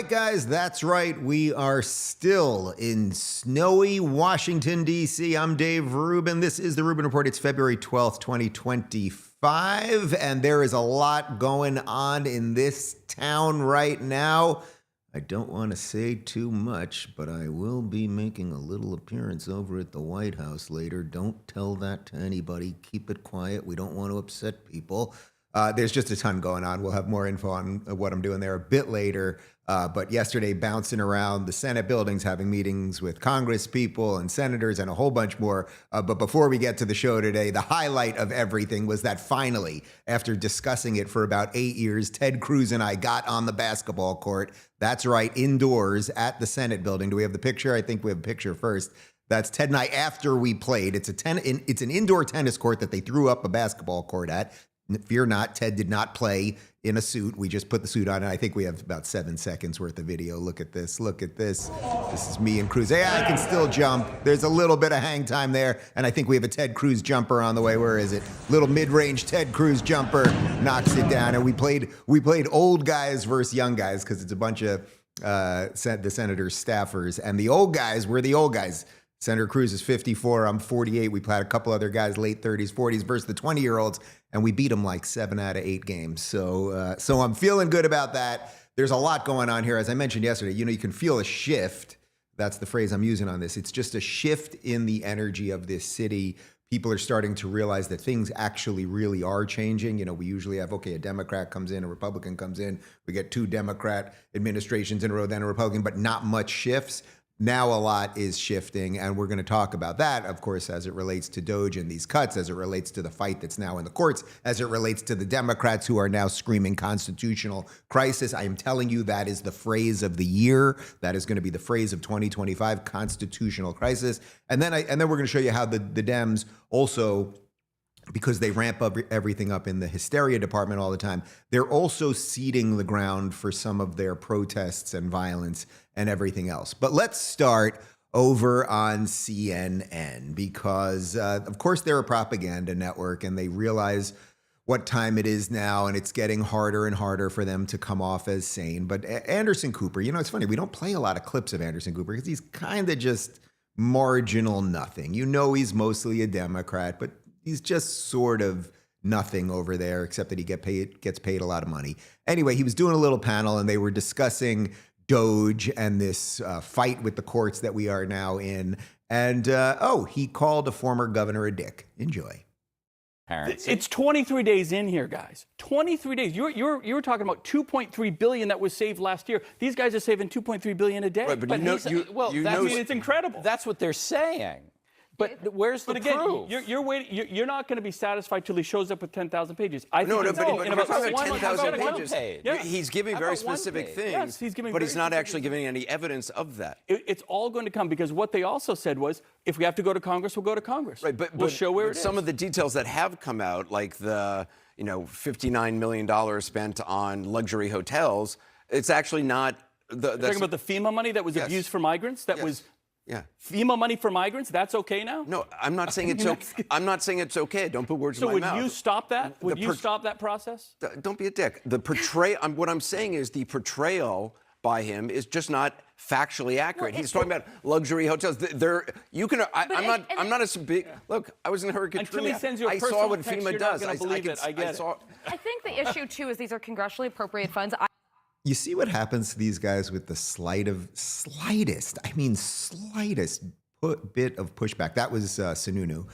guys, that's right. We are still in snowy Washington, D.C. I'm Dave Rubin. This is the Rubin Report. It's February 12th, 2025, and there is a lot going on in this town right now. I don't want to say too much, but I will be making a little appearance over at the White House later. Don't tell that to anybody. Keep it quiet. We don't want to upset people. There's just a ton going on. We'll have more info on what I'm doing there a bit later. But yesterday, bouncing around the Senate buildings, having meetings with Congress people and senators and a whole bunch more. But before we get to the show today, the highlight of everything was that finally, after discussing it for about 8 years, Ted Cruz and I got on the basketball court. That's right, indoors at the Senate building. Do we have the picture? I think we have a picture first. That's Ted and I after we played. It's an indoor tennis court that they threw up a basketball court at. Fear not, Ted did not play in a suit. We just put the suit on, and I think we have about 7 seconds worth of video. Look at this. Look at this. This is me and Cruz. Yeah, I can still jump. There's a little bit of hang time there, and I think we have a Ted Cruz jumper on the way. Where is it? Little mid-range Ted Cruz jumper knocks it down, and we played old guys versus young guys because it's a bunch of the senator's staffers, and the old guys were the old guys. Senator Cruz is 54. I'm 48. We played a couple other guys, late 30s, 40s versus the 20-year-olds, and we beat them like 7 out of 8 games. So I'm feeling good about that. There's a lot going on here. As I mentioned yesterday, you can feel a shift. That's the phrase I'm using on this. It's just a shift in the energy of this city. People are starting to realize that things actually really are changing. We usually have, a Democrat comes in, a Republican comes in. We get 2 Democrat administrations in a row, then a Republican, but not much shifts. Now a lot is shifting, and we're going to talk about that, of course, as it relates to DOGE and these cuts, as it relates to the fight that's now in the courts, as it relates to the Democrats who are now screaming constitutional crisis. I am telling you that is the phrase of the year. That is going to be the phrase of 2025, constitutional crisis. And then we're going to show you how the Dems also, because they ramp up everything up in the hysteria department all the time, they're also seeding the ground for some of their protests and violence and everything else. But let's start over on CNN because, of course, they're a propaganda network and they realize what time it is now, and it's getting harder and harder for them to come off as sane. But Anderson Cooper, it's funny, we don't play a lot of clips of Anderson Cooper because he's kind of just marginal nothing. He's mostly a Democrat, but he's just sort of nothing over there, except that he gets paid a lot of money. Anyway, he was doing a little panel, and they were discussing DOGE and this fight with the courts that we are now in. And, he called a former governor a dick. Enjoy. It's 23 days in here, guys. 23 days. You were talking about $2.3 billion that was saved last year. These guys are saving $2.3 billion a day. Right, but it's incredible. That's what they're saying. But where's the proof? You're waiting. You're not going to be satisfied till he shows up with 10,000 pages. But you're talking about 10,000 pages. Yeah. He's giving very specific things, yes, but he's not actually giving any evidence of that. It's all going to come because what they also said was, if we have to go to Congress, we'll go to Congress. Right, we'll show where it is. Some of the details that have come out, like the $59 million spent on luxury hotels, it's actually not. You're talking about the FEMA money that was abused for migrants. Yeah. FEMA money for migrants, that's okay now? No, I'm not saying it's okay. I'm not saying it's okay. Don't put words in my mouth. So would you stop that? Would you stop that process? Don't be a dick. What I'm saying is the portrayal by him is just not factually accurate. He's talking about luxury hotels. I'm not a big look. I was in Hurricane Katrina. I saw what FEMA you're does. Not believe it. I get it. I think the issue too is these are congressionally appropriated funds. You see what happens to these guys with the slightest bit of pushback. That was Sununu,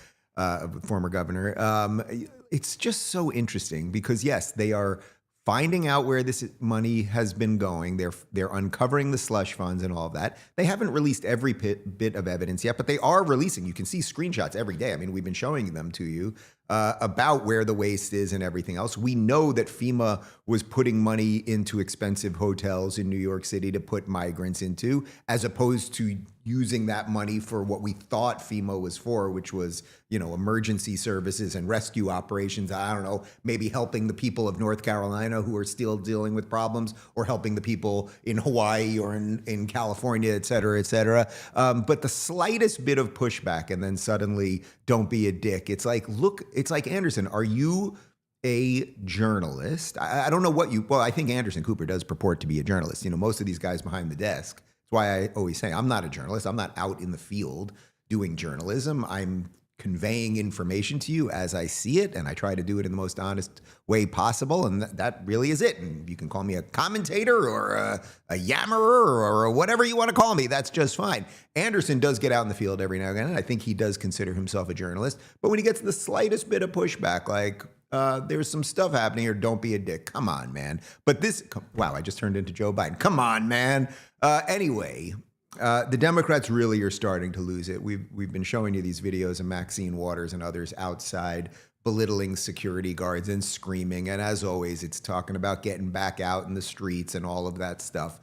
former governor. It's just so interesting because, yes, they are finding out where this money has been going. They're uncovering the slush funds and all of that. They haven't released every bit of evidence yet, but they are releasing. You can see screenshots every day. I mean, we've been showing them to you about where the waste is and everything else. We know that FEMA was putting money into expensive hotels in New York City to put migrants into, as opposed to using that money for what we thought FEMA was for, which was, emergency services and rescue operations. I don't know, maybe helping the people of North Carolina who are still dealing with problems, or helping the people in Hawaii or in California, et cetera, et cetera. But the slightest bit of pushback, and then suddenly, don't be a dick. It's like, look, it's like, Anderson, are you a journalist. I don't know what well, I think Anderson Cooper does purport to be a journalist. You know, most of these guys behind the desk. That's why I always say I'm not a journalist. I'm not out in the field doing journalism. I'm conveying information to you as I see it, and I try to do it in the most honest way possible, and that really is it. And you can call me a commentator or a yammerer or whatever you want to call me. That's just fine. Anderson does get out in the field every now and again, and I think he does consider himself a journalist. But when he gets the slightest bit of pushback, like, there's some stuff happening here, don't be a dick. Come on, man. But wow, I just turned into Joe Biden. Come on, man. Anyway, the Democrats really are starting to lose it. We've been showing you these videos of Maxine Waters and others outside belittling security guards and screaming. And as always, it's talking about getting back out in the streets and all of that stuff.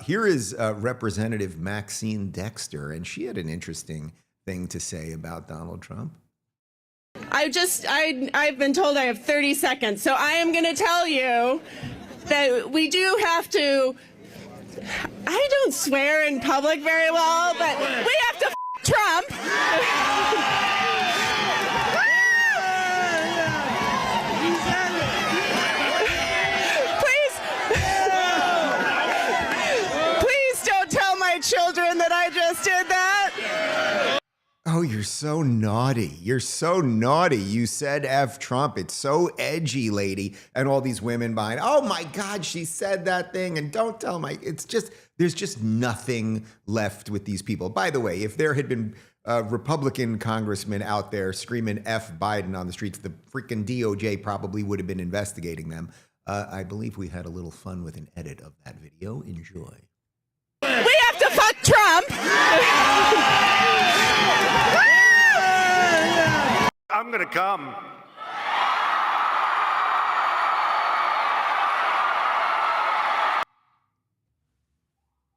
Here is Representative Maxine Dexter, and she had an interesting thing to say about Donald Trump. I've been told I have 30 seconds, so I am going to tell you that we do have to. I don't swear in public very well, but we have to Trump. Please don't tell my children that I just did that. Oh, you're so naughty. You're so naughty. You said F Trump. It's so edgy, lady. And all these women behind, oh my God, she said that thing. And don't tell it's just, there's just nothing left with these people. By the way, if there had been Republican congressmen out there screaming F Biden on the streets, the freaking DOJ probably would have been investigating them. I believe we had a little fun with an edit of that video. Enjoy. We have to fuck Trump. I'm gonna come.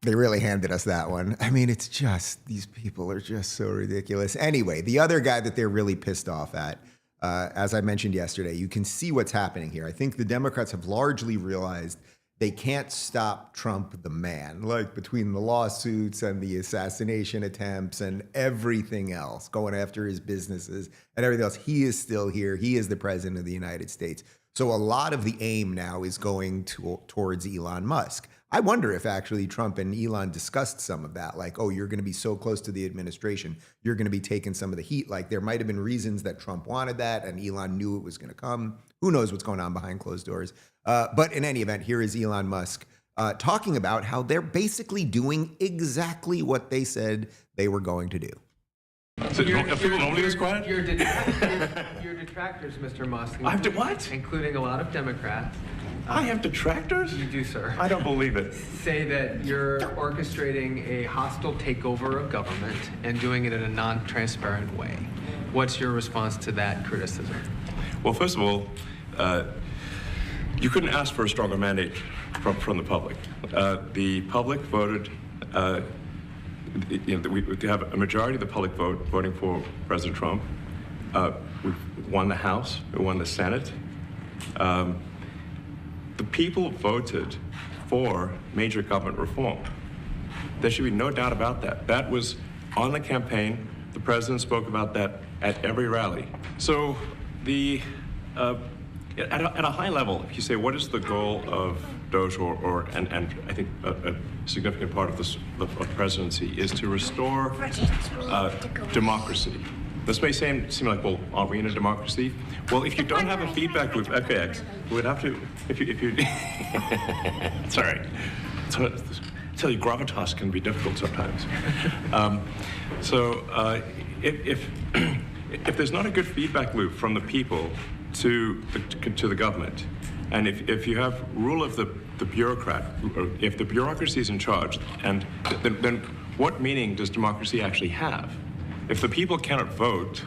They really handed us that one. I mean, it's just, these people are just so ridiculous. Anyway, the other guy that they're really pissed off at, as I mentioned yesterday, you can see what's happening here. I think the Democrats have largely realized they can't stop Trump the man, like between the lawsuits and the assassination attempts and everything else, going after his businesses and everything else. He is still here. He is the president of the United States. So a lot of the aim now is going towards Elon Musk. I wonder if actually Trump and Elon discussed some of that, like, oh, you're going to be so close to the administration, you're going to be taking some of the heat. Like there might have been reasons that Trump wanted that and Elon knew it was going to come. Who knows what's going on behind closed doors? But in any event, here is Elon Musk talking about how they're basically doing exactly what they said they were going to do. So people normally this quiet? Your detractors, Mr. Musk. I have to what? Including a lot of Democrats. I have detractors? You do, sir. I don't believe it. Say that you're orchestrating a hostile takeover of government and doing it in a non-transparent way. What's your response to that criticism? Well, first of all, you couldn't ask for a stronger mandate from the public. The public voted, we have a majority of the public voting for President Trump. We won the House, we won the Senate. The people voted for major government reform. There should be no doubt about that. That was on the campaign. The president spoke about that at every rally. So at a high level, if you say, what is the goal of DOGE and I think a significant part of the presidency is to restore democracy. This may seem like, well, are we in a democracy? Well, if you don't have a feedback loop, okay, we would have to, if you it's all right. So, tell you, gravitas can be difficult sometimes. If there's not a good feedback loop from the people to the government, and if you have rule of the bureaucrat, or if the bureaucracy is in charge, and then what meaning does democracy actually have? If the people cannot vote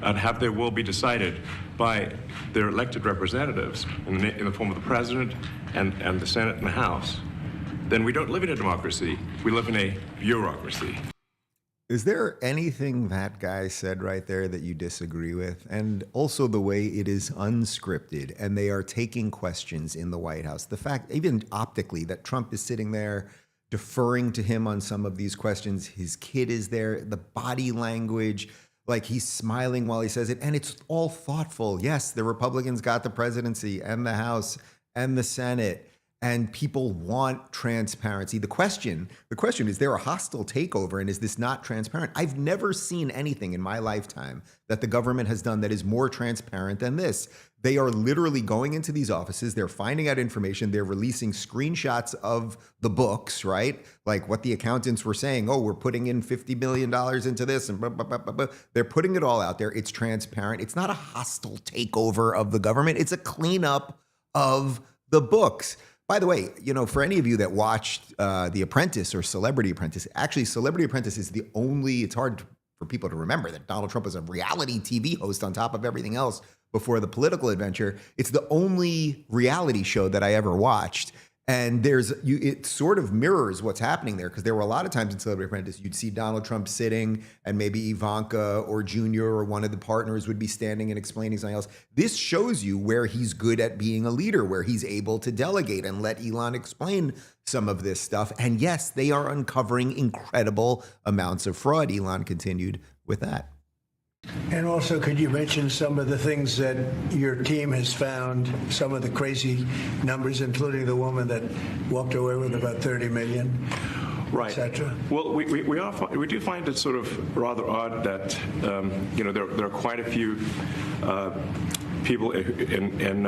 and have their will be decided by their elected representatives in the form of the president and the Senate and the House, then we don't live in a democracy. We live in a bureaucracy. Is there anything that guy said right there that you disagree with? And also the way it is unscripted and they are taking questions in the White House. The fact, even optically, that Trump is sitting there deferring to him on some of these questions. His kid is there, the body language, Like he's smiling while he says it, and it's all thoughtful. Yes, the Republicans got the presidency and the House and the Senate, and people want transparency. The question is there a hostile takeover, and is this not transparent? I've never seen anything in my lifetime that the government has done that is more transparent than this. They are literally going into these offices, they're finding out information, they're releasing screenshots of the books, right? Like what the accountants were saying, oh, we're putting in $50 million into this, and blah, blah, blah, blah, blah. They're putting it all out there. It's transparent. It's not a hostile takeover of the government. It's a cleanup of the books. By the way, for any of you that watched The Apprentice or Celebrity Apprentice, actually Celebrity Apprentice is the only, it's hard for people to remember that Donald Trump was a reality TV host on top of everything else before the political adventure. It's the only reality show that I ever watched. And it sort of mirrors what's happening there, because there were a lot of times in Celebrity Apprentice, you'd see Donald Trump sitting and maybe Ivanka or Junior or one of the partners would be standing and explaining something else. This shows you where he's good at being a leader, where he's able to delegate and let Elon explain some of this stuff. And yes, they are uncovering incredible amounts of fraud. Elon continued with that. And also, could you mention some of the things that your team has found, some of the crazy numbers, including the woman that walked away with about 30 million, right, etc.? Well, we do find it sort of rather odd that there are quite a few people in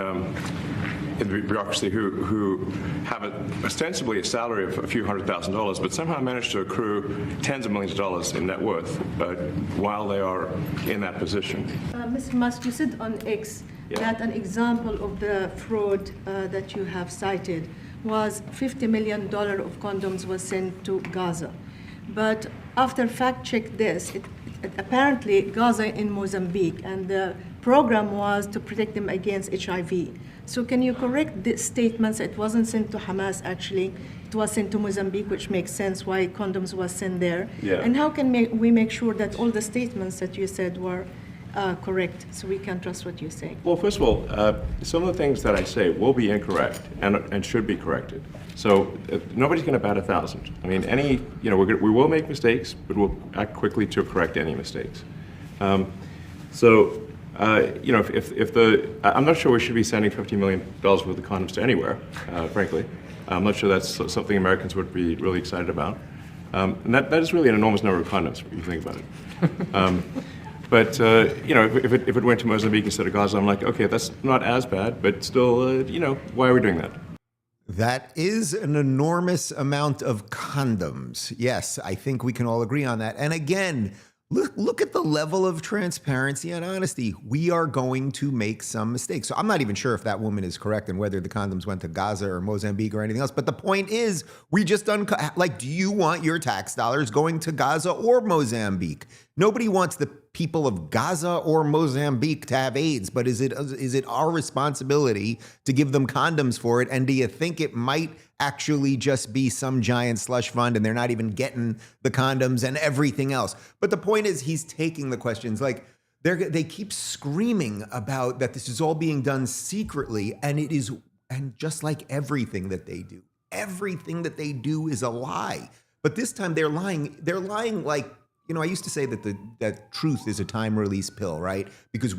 the bureaucracy who have ostensibly a salary of a few $100,000, but somehow manage to accrue tens of millions of dollars in net worth while they are in that position. Mr. Musk, you said on X that an example of the fraud that you have cited was $50 million of condoms was sent to Gaza. But after fact-check this, apparently Gaza in Mozambique, and the program was to protect them against HIV. So can you correct the statements? It wasn't sent to Hamas, actually. It was sent to Mozambique, which makes sense why condoms was sent there. Yeah. And how can we make sure that all the statements that you said were correct, so we can trust what you say? Well, first of all, some of the things that I say will be incorrect and should be corrected. So nobody's going to bat 1,000. I mean, we will make mistakes, but we'll act quickly to correct any mistakes. I'm not sure we should be sending $50 million worth of condoms to anywhere, frankly. I'm not sure that's something Americans would be really excited about. And that is really an enormous number of condoms, if you think about it. If it went to Mozambique instead of Gaza, I'm like, okay, that's not as bad, but still, why are we doing that? That is an enormous amount of condoms. Yes, I think we can all agree on that. And again, look at the level of transparency and honesty. We are going to make some mistakes. So I'm not even sure if that woman is correct and whether the condoms went to Gaza or Mozambique or anything else. But the point is, we just do you want your tax dollars going to Gaza or Mozambique? Nobody wants the people of Gaza or Mozambique to have AIDS, but is it our responsibility to give them condoms for it? And do you think it might actually just be some giant slush fund and they're not even getting the condoms and everything else? But the point is, he's taking the questions. Like, they keep screaming about that this is all being done secretly, and it is, and just like everything that they do is a lie. But this time they're lying like, I used to say that truth is a time release pill, right? Because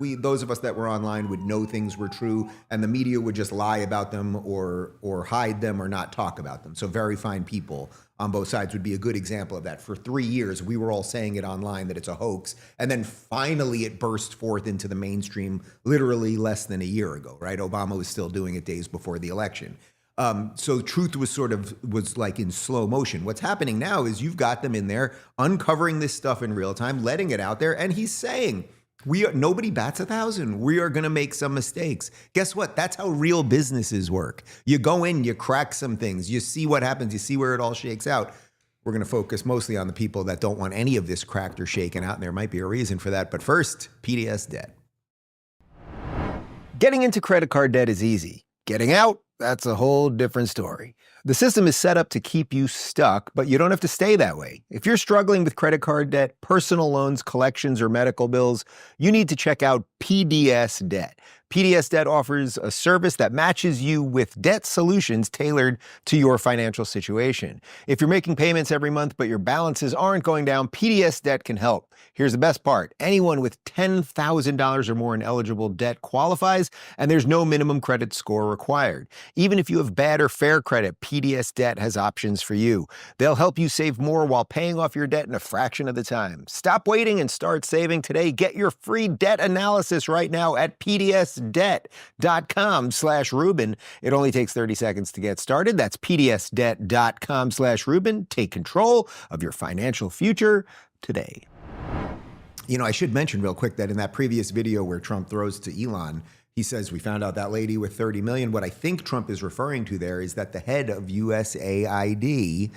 those of us that were online would know things were true, and the media would just lie about them or hide them or not talk about them. So very fine people on both sides would be a good example of that. For 3 years, we were all saying it online that it's a hoax, and then finally it burst forth into the mainstream literally less than a year ago, right? Obama was still doing it days before the election. So truth was like in slow motion. What's happening now is you've got them in there uncovering this stuff in real time, letting it out there. And he's saying, nobody bats 1,000. We are going to make some mistakes. Guess what? That's how real businesses work. You go in, you crack some things, you see what happens, you see where it all shakes out. We're going to focus mostly on the people that don't want any of this cracked or shaken out. And there might be a reason for that. But first, PDS debt. Getting into credit card debt is easy. Getting out, that's a whole different story. The system is set up to keep you stuck, but you don't have to stay that way. If you're struggling with credit card debt, personal loans, collections, or medical bills, you need to check out PDS Debt. PDS Debt offers a service that matches you with debt solutions tailored to your financial situation. If you're making payments every month but your balances aren't going down, PDS Debt can help. Here's the best part. Anyone with $10,000 or more in eligible debt qualifies, and there's no minimum credit score required. Even if you have bad or fair credit, PDS Debt has options for you. They'll help you save more while paying off your debt in a fraction of the time. Stop waiting and start saving today. Get your free debt analysis right now at pdsdebt.com/Rubin. It only takes 30 seconds to get started. That's pdsdebt.com/Rubin. Take control of your financial future today. You know, I should mention real quick that in that previous video where Trump throws to Elon, he says, we found out that lady with 30 million. What I think Trump is referring to there is that the head of USAID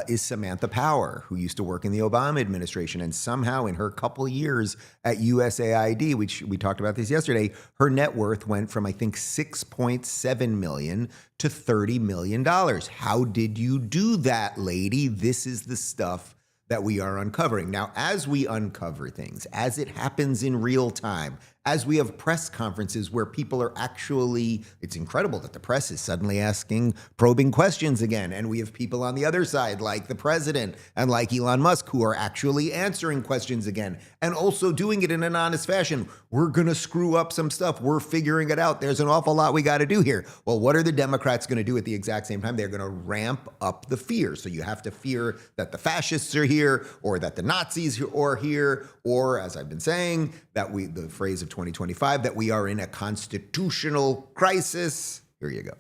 is Samantha Power, who used to work in the Obama administration. And somehow in her couple years at USAID, which we talked about this yesterday, her net worth went from, I think, 6.7 million to $30 million. How did you do that, lady? This is the stuff that we are uncovering. Now, as we uncover things, as it happens in real time, as we have press conferences where people are actually, it's incredible that the press is suddenly asking probing questions again. And we have people on the other side, like the president and like Elon Musk, who are actually answering questions again and also doing it in an honest fashion. We're going to screw up some stuff. We're figuring it out. There's an awful lot we got to do here. Well, what are the Democrats going to do at the exact same time? They're going to ramp up the fear. So you have to fear that the fascists are here, or that the Nazis are here, or, as I've been saying, that the phrase of 2025, that we are in a constitutional crisis. Here you go.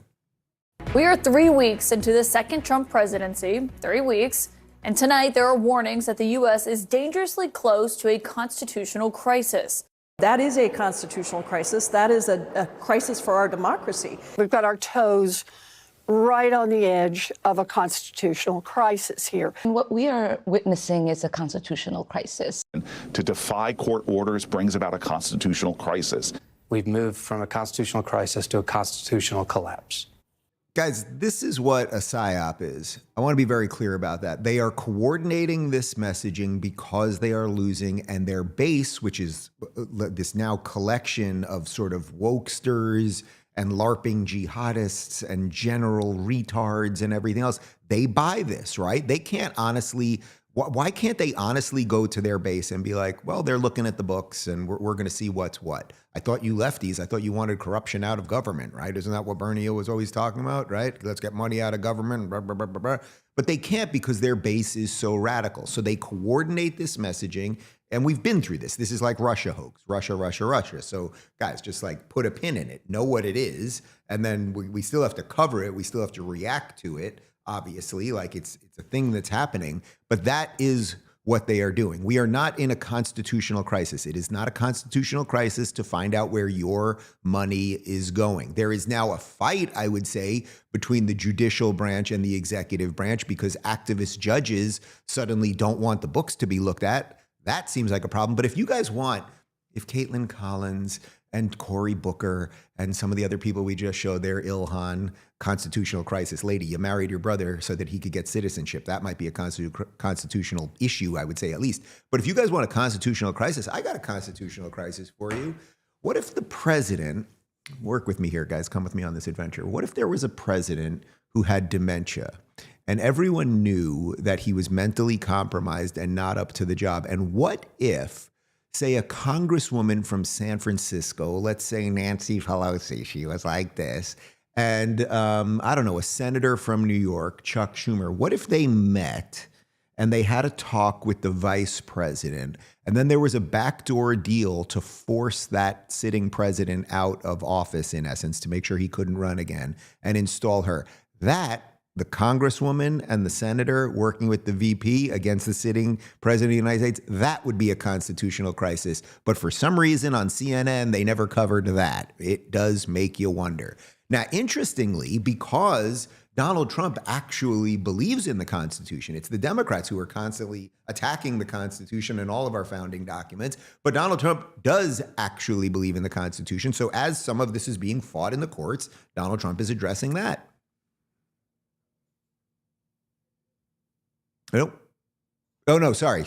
We are 3 weeks into the second Trump presidency, 3 weeks, and tonight there are warnings that the U.S. is dangerously close to a constitutional crisis. That is a constitutional crisis. That is a crisis for our democracy. We've got our toes right on the edge of a constitutional crisis here. What we are witnessing is a constitutional crisis. To defy court orders brings about a constitutional crisis. We've moved from a constitutional crisis to a constitutional collapse. Guys, this is what a PSYOP is. I want to be very clear about that. They are coordinating this messaging because they are losing, and their base, which is this now collection of sort of wokesters and LARPing jihadists and general retards and everything else, they buy this, right? They can't honestly, why can't they honestly go to their base and be like, well, they're looking at the books and we're going to see what's what. I thought you lefties, I thought you wanted corruption out of government, right? Isn't that what Bernie was always talking about, right? Let's get money out of government, blah, blah, blah, blah, blah. But they can't because their base is so radical. So they coordinate this messaging. And we've been through this. This is like Russia hoax, Russia, Russia, Russia. So guys, just like put a pin in it, know what it is. And then we still have to cover it. We still have to react to it, obviously, like it's a thing that's happening. But that is what they are doing. We are not in a constitutional crisis. It is not a constitutional crisis to find out where your money is going. There is now a fight, I would say, between the judicial branch and the executive branch because activist judges suddenly don't want the books to be looked at. That seems like a problem. But if you guys want, if Caitlin Collins and Cory Booker and some of the other people we just showed there, Ilhan, constitutional crisis, lady, you married your brother so that he could get citizenship. That might be a constitutional issue, I would say at least. But if you guys want a constitutional crisis, I got a constitutional crisis for you. What if the president, work with me here, guys, come with me on this adventure. What if there was a president who had dementia? And everyone knew that he was mentally compromised and not up to the job. And what if, say, a congresswoman from San Francisco, let's say Nancy Pelosi, she was like this, and I don't know, a senator from New York, Chuck Schumer, what if they met and they had a talk with the vice president, and then there was a backdoor deal to force that sitting president out of office, in essence, to make sure he couldn't run again, and install her? That, the congresswoman and the senator working with the VP against the sitting president of the United States, that would be a constitutional crisis. But for some reason on CNN, they never covered that. It does make you wonder. Now, interestingly, because Donald Trump actually believes in the Constitution, it's the Democrats who are constantly attacking the Constitution and all of our founding documents, but Donald Trump does actually believe in the Constitution. So as some of this is being fought in the courts, Donald Trump is addressing that. Nope. Oh no, sorry.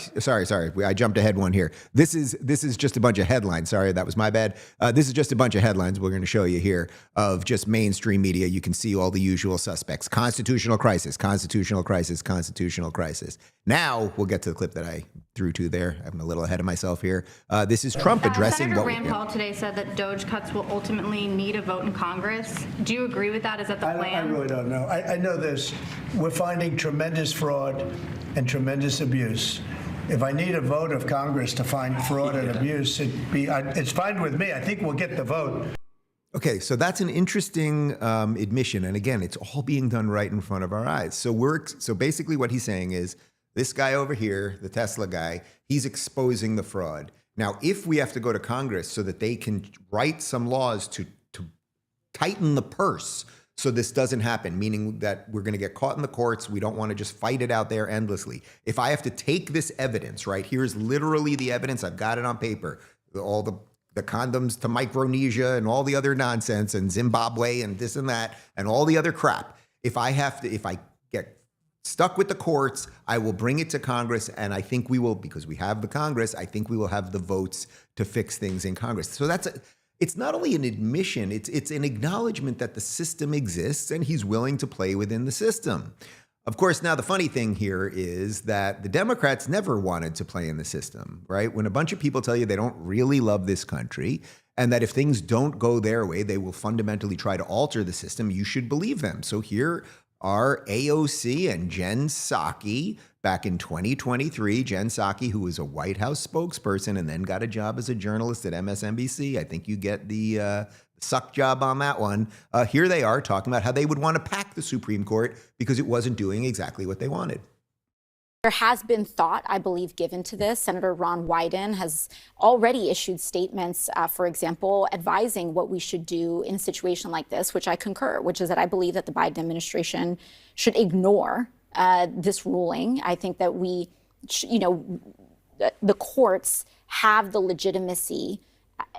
I jumped ahead one here. This is just a bunch of headlines. Sorry, that was my bad. This is just a bunch of headlines we're going to show you here of just mainstream media. You can see all the usual suspects. Constitutional crisis, constitutional crisis, constitutional crisis. Now we'll get to the clip that I threw to there. I'm a little ahead of myself here. This is Trump addressing Senator Rand Paul today said that DOGE cuts will ultimately need a vote in Congress. Do you agree with that? Is that the plan? I really don't know. I know this. We're finding tremendous fraud and tremendous abuse. If I need a vote of Congress to find fraud and abuse, it's fine with me. I think we'll get the vote. Okay, so that's an interesting admission. And again, it's all being done right in front of our eyes. So basically what he's saying is, this guy over here, the Tesla guy, he's exposing the fraud. Now, if we have to go to Congress so that they can write some laws to tighten the purse so this doesn't happen, meaning that we're going to get caught in the courts, we don't want to just fight it out there endlessly. If I have to take this evidence, right, here's literally the evidence, I've got it on paper, all the condoms to Micronesia and all the other nonsense and Zimbabwe and this and that and all the other crap. If I get stuck with the courts, I will bring it to Congress, and I think we will, because we have the Congress, I think we will have the votes to fix things in Congress. So it's not only an admission, it's an acknowledgement that the system exists and he's willing to play within the system. Of course, now the funny thing here is that the Democrats never wanted to play in the system, right? When a bunch of people tell you they don't really love this country and that if things don't go their way, they will fundamentally try to alter the system, you should believe them. So here are AOC and Jen Psaki back in 2023. Jen Psaki, who was a White House spokesperson and then got a job as a journalist at MSNBC. I think you get the suck job on that one. Here they are talking about how they would want to pack the Supreme Court because it wasn't doing exactly what they wanted. There has been thought, I believe, given to this. Senator Ron Wyden has already issued statements, for example, advising what we should do in a situation like this, which I concur, which is that I believe that the Biden administration should ignore this ruling. I think that the courts have the legitimacy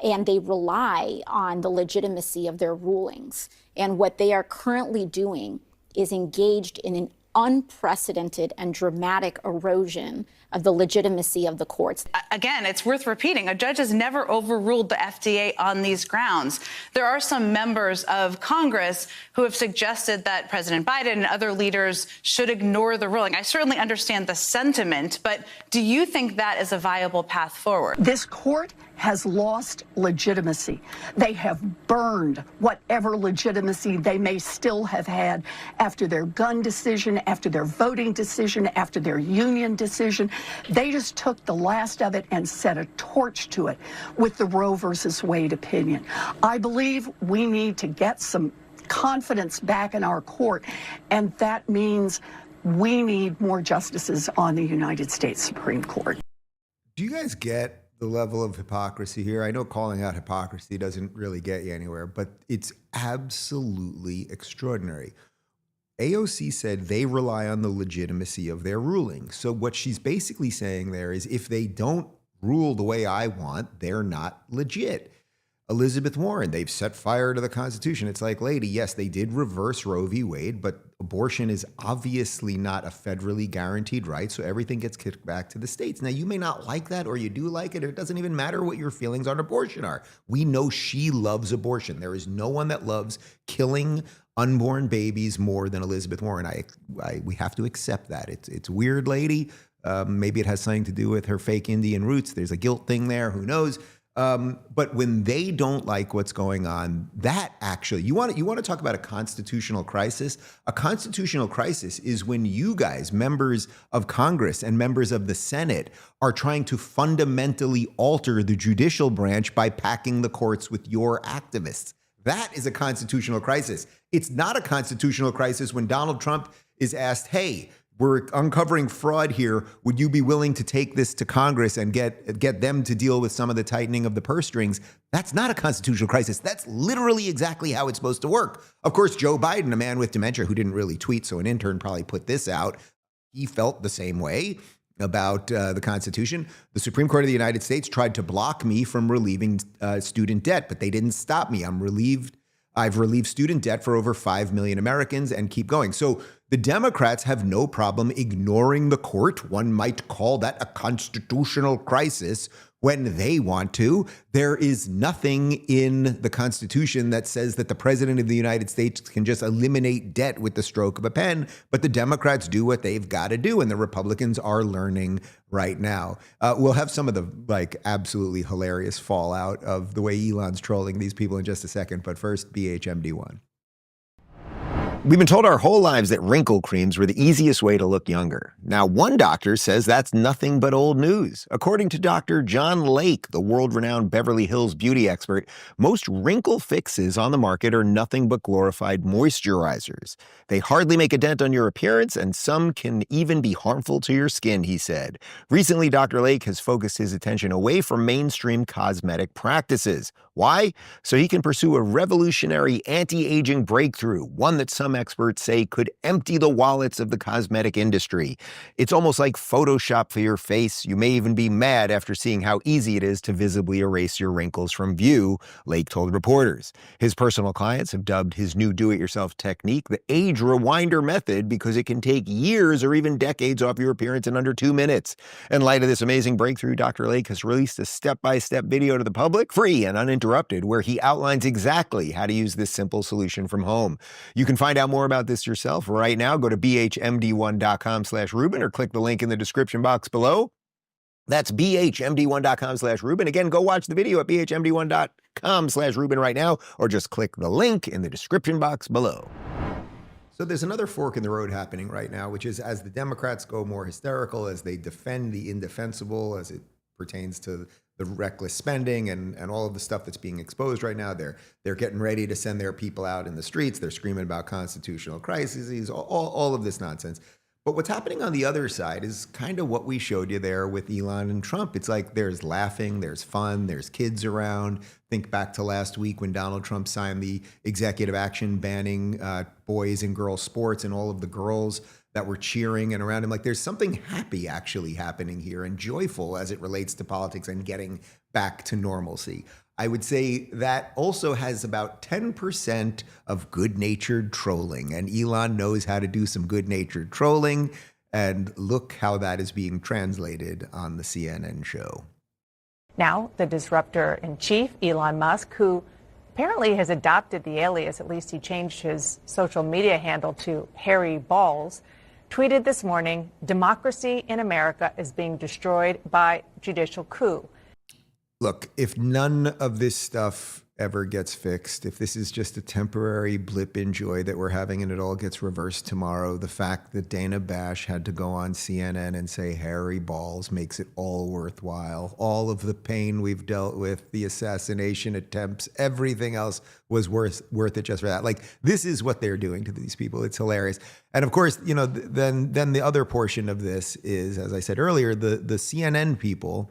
and they rely on the legitimacy of their rulings. And what they are currently doing is engaged in an unprecedented and dramatic erosion of the legitimacy of the courts. Again, it's worth repeating. A judge has never overruled the FDA on these grounds. There are some members of Congress who have suggested that President Biden and other leaders should ignore the ruling. I certainly understand the sentiment, but do you think that is a viable path forward? This court has lost legitimacy. They have burned whatever legitimacy they may still have had after their gun decision, after their voting decision, after their union decision. They just took the last of it and set a torch to it with the Roe versus Wade opinion. I believe we need to get some confidence back in our court, and that means we need more justices on the United States Supreme Court. Do you guys get the level of hypocrisy here? I know calling out hypocrisy doesn't really get you anywhere, but it's absolutely extraordinary. AOC said they rely on the legitimacy of their ruling. So what she's basically saying there is if they don't rule the way I want, they're not legit. Elizabeth Warren, they've set fire to the Constitution. It's like, lady, yes, they did reverse Roe v. Wade, but abortion is obviously not a federally guaranteed right, so everything gets kicked back to the states. Now, you may not like that or you do like it. It doesn't even matter what your feelings on abortion are. We know she loves abortion. There is no one that loves killing unborn babies more than Elizabeth Warren. We have to accept that. It's weird, lady. Maybe it has something to do with her fake Indian roots. There's a guilt thing there. Who knows? But when they don't like what's going on, that actually, you want to talk about a constitutional crisis? A constitutional crisis is when you guys, members of Congress and members of the Senate, are trying to fundamentally alter the judicial branch by packing the courts with your activists. That is a constitutional crisis. It's not a constitutional crisis when Donald Trump is asked, hey, we're uncovering fraud here. Would you be willing to take this to Congress and get them to deal with some of the tightening of the purse strings? That's not a constitutional crisis. That's literally exactly how it's supposed to work. Of course, Joe Biden, a man with dementia who didn't really tweet, so an intern probably put this out, he felt the same way about the Constitution. The Supreme Court of the United States tried to block me from relieving student debt, but they didn't stop me. I've relieved student debt for over 5 million Americans and keep going. So The Democrats have no problem ignoring the court. One might call that a constitutional crisis when they want to. There is nothing in the Constitution that says that the President of the United States can just eliminate debt with the stroke of a pen, but the Democrats do what they've got to do, and the Republicans are learning right now. We'll have some of the absolutely hilarious fallout of the way Elon's trolling these people in just a second, but first, BHMD1. We've been told our whole lives that wrinkle creams were the easiest way to look younger. Now, one doctor says that's nothing but old news. According to Dr. John Lake, the world-renowned Beverly Hills beauty expert, most wrinkle fixes on the market are nothing but glorified moisturizers. They hardly make a dent on your appearance, and some can even be harmful to your skin, he said. Recently, Dr. Lake has focused his attention away from mainstream cosmetic practices. Why? So he can pursue a revolutionary anti-aging breakthrough, one that some experts say could empty the wallets of the cosmetic industry. It's almost like Photoshop for your face. You may even be mad after seeing how easy it is to visibly erase your wrinkles from view, Lake told reporters. His personal clients have dubbed his new do-it-yourself technique the age rewinder method because it can take years or even decades off your appearance in under 2 minutes. In light of this amazing breakthrough, Dr. Lake has released a step-by-step video to the public, free and uninterrupted, where he outlines exactly how to use this simple solution from home. You can find out more about this yourself right now. Go to bhmd1.com/Rubin or click the link in the description box below. That's bhmd1.com/Rubin. Again, go watch the video at bhmd1.com/Rubin right now, or just click the link in the description box below. So there's another fork in the road happening right now, which is as the Democrats go more hysterical, as they defend the indefensible, as it pertains to the reckless spending and all of the stuff that's being exposed right now. They're getting ready to send their people out in the streets. They're screaming about constitutional crises, all of this nonsense. But what's happening on the other side is kind of what we showed you there with Elon and Trump. It's like there's laughing, there's fun, there's kids around. Think back to last week when Donald Trump signed the executive action banning boys and girls sports, and all of the girls that were cheering and around him. Like there's something happy actually happening here and joyful as it relates to politics and getting back to normalcy. I would say that also has about 10% of good-natured trolling, and Elon knows how to do some good-natured trolling, and look how that is being translated on the CNN show. Now, the disruptor-in-chief, Elon Musk, who apparently has adopted the alias, at least he changed his social media handle to Harry Balls, tweeted this morning, "Democracy in America is being destroyed by judicial coup." Look, if none of this stuff ever gets fixed, if this is just a temporary blip in joy that we're having and it all gets reversed tomorrow, the fact that Dana Bash had to go on CNN and say Harry Balls makes it all worthwhile. All of the pain we've dealt with, the assassination attempts, everything else was worth it just for that. Like, this is what they're doing to these people. It's hilarious. And of course, you know, then the other portion of this is, as I said earlier, the CNN people,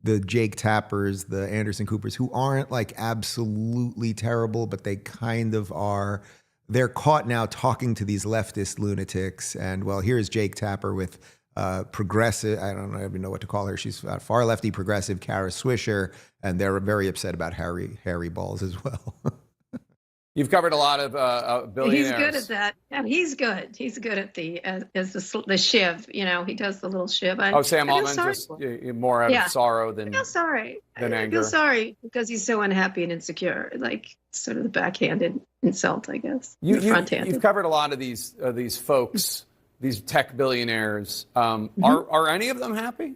the Jake Tappers, the Anderson Coopers, who aren't like absolutely terrible, but they kind of are. They're caught now talking to these leftist lunatics. And well, here's Jake Tapper with progressive, I don't even know what to call her. She's far lefty progressive, Kara Swisher, and they're very upset about Harry Balls as well. You've covered a lot of billionaires. He's good at that. Yeah, he's good. He's good at the shiv. You know, he does the little shiv. Sam Altman, just more out of sorrow than I feel sorry. Than anger. I feel sorry because he's so unhappy and insecure. Like sort of the backhanded insult, I guess. You've covered a lot of these folks, these tech billionaires. Are any of them happy?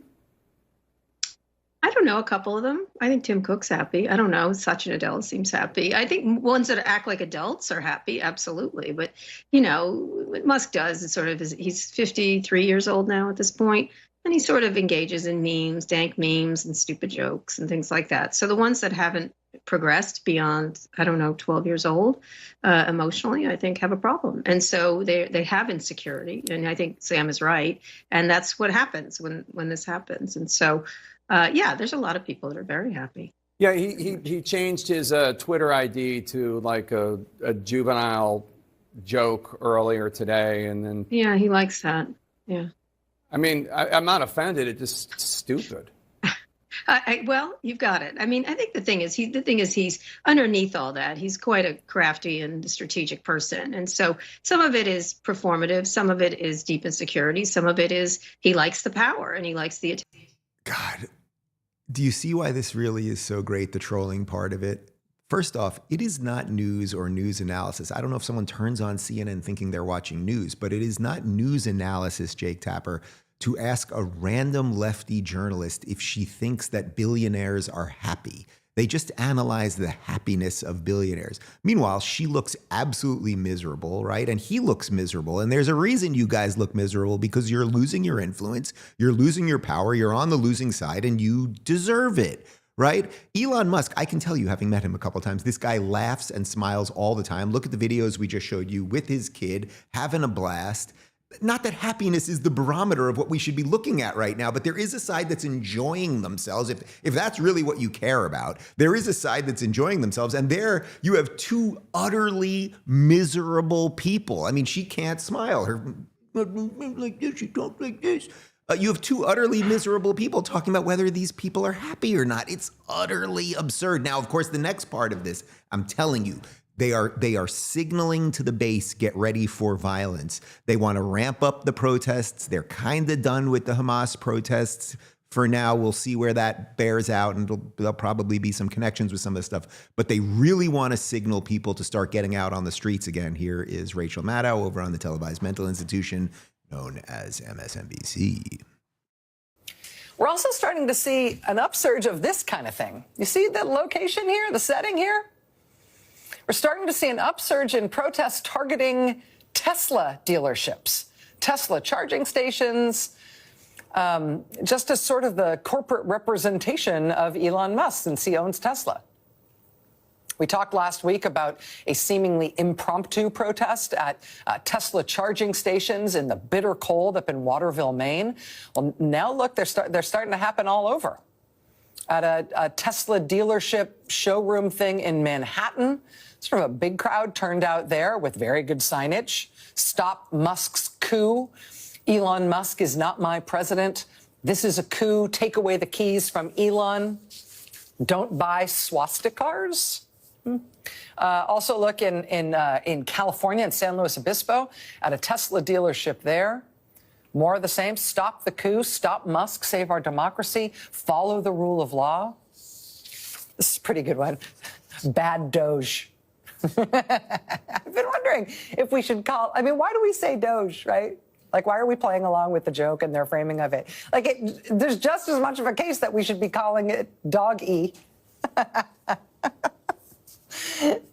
I don't know, a couple of them. I think Tim Cook's happy. I don't know. Satya Nadella seems happy. I think ones that act like adults are happy, absolutely. But, you know, what Musk does is sort of, he's 53 years old now at this point, and he sort of engages in memes, dank memes and stupid jokes and things like that. So the ones that haven't progressed beyond, 12 years old, emotionally, I think have a problem. And so they have insecurity. And I think Sam is right. And that's what happens when this happens. And so, there's a lot of people that are very happy. Yeah, he changed his Twitter ID to like a juvenile joke earlier today, and then yeah, he likes that. Yeah, I mean, I'm not offended. It's just stupid. Well, you've got it. I mean, I think the thing is he's underneath all that. He's quite a crafty and strategic person, and so some of it is performative, some of it is deep insecurity, some of it is he likes the power and he likes the. God, do you see why this really is so great? The trolling part of it. First off, it is not news or news analysis. I don't know if someone turns on CNN thinking they're watching news, but it is not news analysis, Jake Tapper, to ask a random lefty journalist if she thinks that billionaires are happy. They just analyze the happiness of billionaires. Meanwhile, she looks absolutely miserable, right? And he looks miserable. And there's a reason you guys look miserable, because you're losing your influence, you're losing your power, you're on the losing side, and you deserve it. Right? Elon Musk, I can tell you, having met him a couple of times, this guy laughs and smiles all the time. Look at the videos we just showed you with his kid, having a blast. Not that happiness is the barometer of what we should be looking at right now, but there is a side that's enjoying themselves. If that's really what you care about, there is a side that's enjoying themselves. And there you have two utterly miserable people. I mean, she can't smile. Her like this, she talks like this. You have two utterly miserable people talking about whether these people are happy or not. It's utterly absurd. Now, of course, the next part of this, I'm telling you, they are signaling to the base, get ready for violence. They want to ramp up the protests. They're kind of done with the Hamas protests for now. We'll see where that bears out, and there'll probably be some connections with some of this stuff. But they really want to signal people to start getting out on the streets again. Here is Rachel Maddow over on the televised mental institution known as MSNBC. We're also starting to see an upsurge of this kind of thing. You see the location here, the setting here? We're starting to see an upsurge in protests targeting Tesla dealerships, Tesla charging stations, just as sort of the corporate representation of Elon Musk, since he owns Tesla. We talked last week about a seemingly impromptu protest at Tesla charging stations in the bitter cold up in Waterville, Maine. Well, now look, they're starting to happen all over. At a Tesla dealership showroom thing in Manhattan, sort of a big crowd turned out there with very good signage. Stop Musk's coup. Elon Musk is not my president. This is a coup. Take away the keys from Elon. Don't buy swastikars. Also look in California, in San Luis Obispo, at a Tesla dealership there. More of the same. Stop the coup. Stop Musk. Save our democracy. Follow the rule of law. This is a pretty good one. Bad Doge. I've been wondering if we should call, I mean, why do we say Doge, right? Like, why are we playing along with the joke and their framing of it? Like, there's just as much of a case that we should be calling it Dog-E.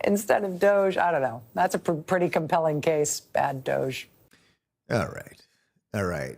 Instead of Doge. I don't know. That's a pretty compelling case. Bad Doge. All right.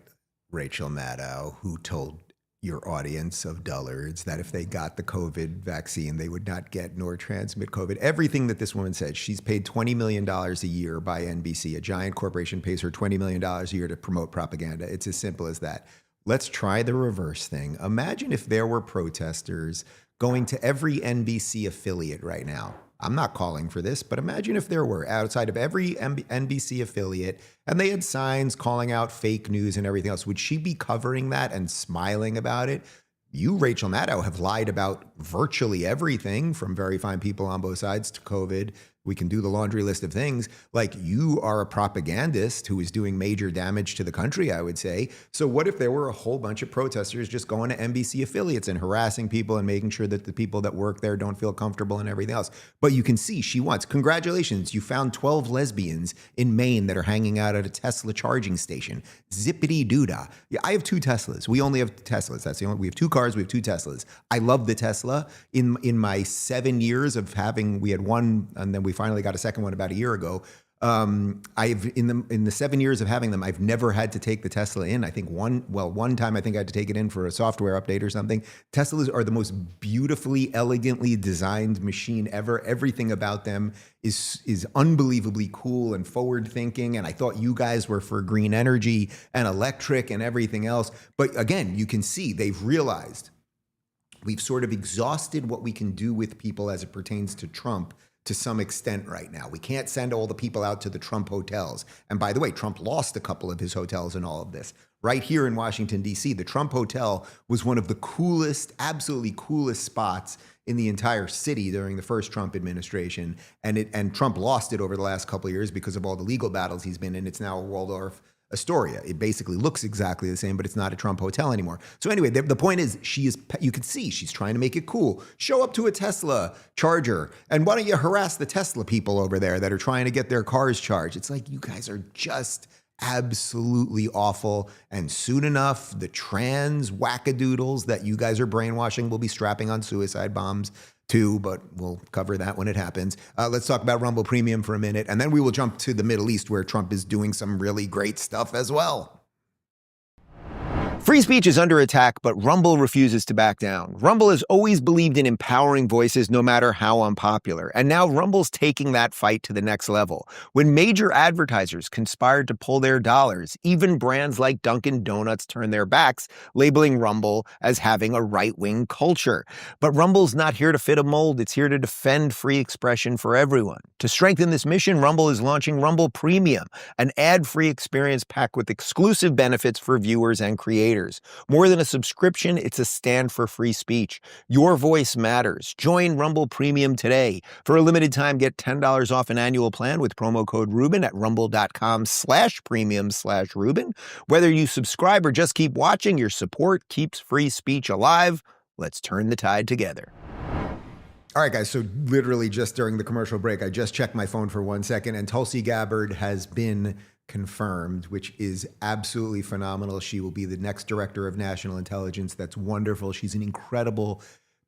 Rachel Maddow, who told your audience of dullards that if they got the COVID vaccine, they would not get nor transmit COVID. Everything that this woman said, she's paid $20 million a year by NBC. A giant corporation pays her $20 million a year to promote propaganda. It's as simple as that. Let's try the reverse thing. Imagine if there were protesters going to every NBC affiliate right now. I'm not calling for this, but imagine if there were outside of every NBC affiliate and they had signs calling out fake news and everything else. Would she be covering that and smiling about it? You, Rachel Maddow, have lied about virtually everything from very fine people on both sides to COVID. We can do the laundry list of things. Like, you are a propagandist who is doing major damage to the country, I would say. So what if there were a whole bunch of protesters just going to NBC affiliates and harassing people and making sure that the people that work there don't feel comfortable and everything else? But you can see she wants, congratulations, you found 12 lesbians in Maine that are hanging out at a Tesla charging station. Zippity doodah. Yeah, I have two Teslas. We only have Teslas. That's the only, we have two cars, we have two Teslas. I love the Tesla. In my 7 years of having, we had one and then we finally got a second one about a year ago. I've in the 7 years of having them, I've never had to take the Tesla in. I think one time I think I had to take it in for a software update or something. Teslas are the most beautifully, elegantly designed machine ever. Everything about them is unbelievably cool and forward thinking. And I thought you guys were for green energy and electric and everything else. But again, you can see they've realized we've sort of exhausted what we can do with people as it pertains to Trump. to some extent right now. We can't send all the people out to the Trump hotels. And by the way, Trump lost a couple of his hotels in all of this. Right here in Washington, D.C., the Trump Hotel was one of the coolest, absolutely coolest spots in the entire city during the first Trump administration. And Trump lost it over the last couple of years because of all the legal battles he's been in. It's now a Waldorf Astoria. It basically looks exactly the same, but it's not a Trump hotel anymore. So anyway, the point is, you can see she's trying to make it cool. Show up to a Tesla charger, and why don't you harass the Tesla people over there that are trying to get their cars charged? It's like, you guys are just absolutely awful. And soon enough, the trans wackadoodles that you guys are brainwashing will be strapping on suicide bombs too, but we'll cover that when it happens. Let's talk about Rumble Premium for a minute, and then we will jump to the Middle East, where Trump is doing some really great stuff as well. Free speech is under attack, but Rumble refuses to back down. Rumble has always believed in empowering voices, no matter how unpopular. And now Rumble's taking that fight to the next level. When major advertisers conspired to pull their dollars, even brands like Dunkin' Donuts turned their backs, labeling Rumble as having a right-wing culture. But Rumble's not here to fit a mold. It's here to defend free expression for everyone. To strengthen this mission, Rumble is launching Rumble Premium, an ad-free experience packed with exclusive benefits for viewers and creators. More than a subscription, it's a stand for free speech. Your voice matters. Join Rumble Premium today. For a limited time, get $10 off an annual plan with promo code Rubin at rumble.com/premium/Rubin. Whether you subscribe or just keep watching, your support keeps free speech alive. Let's turn the tide together. All right, guys, so literally just during the commercial break, I just checked my phone for 1 second, and Tulsi Gabbard has been confirmed, which is absolutely phenomenal. She will be the next director of national intelligence. That's wonderful. She's an incredible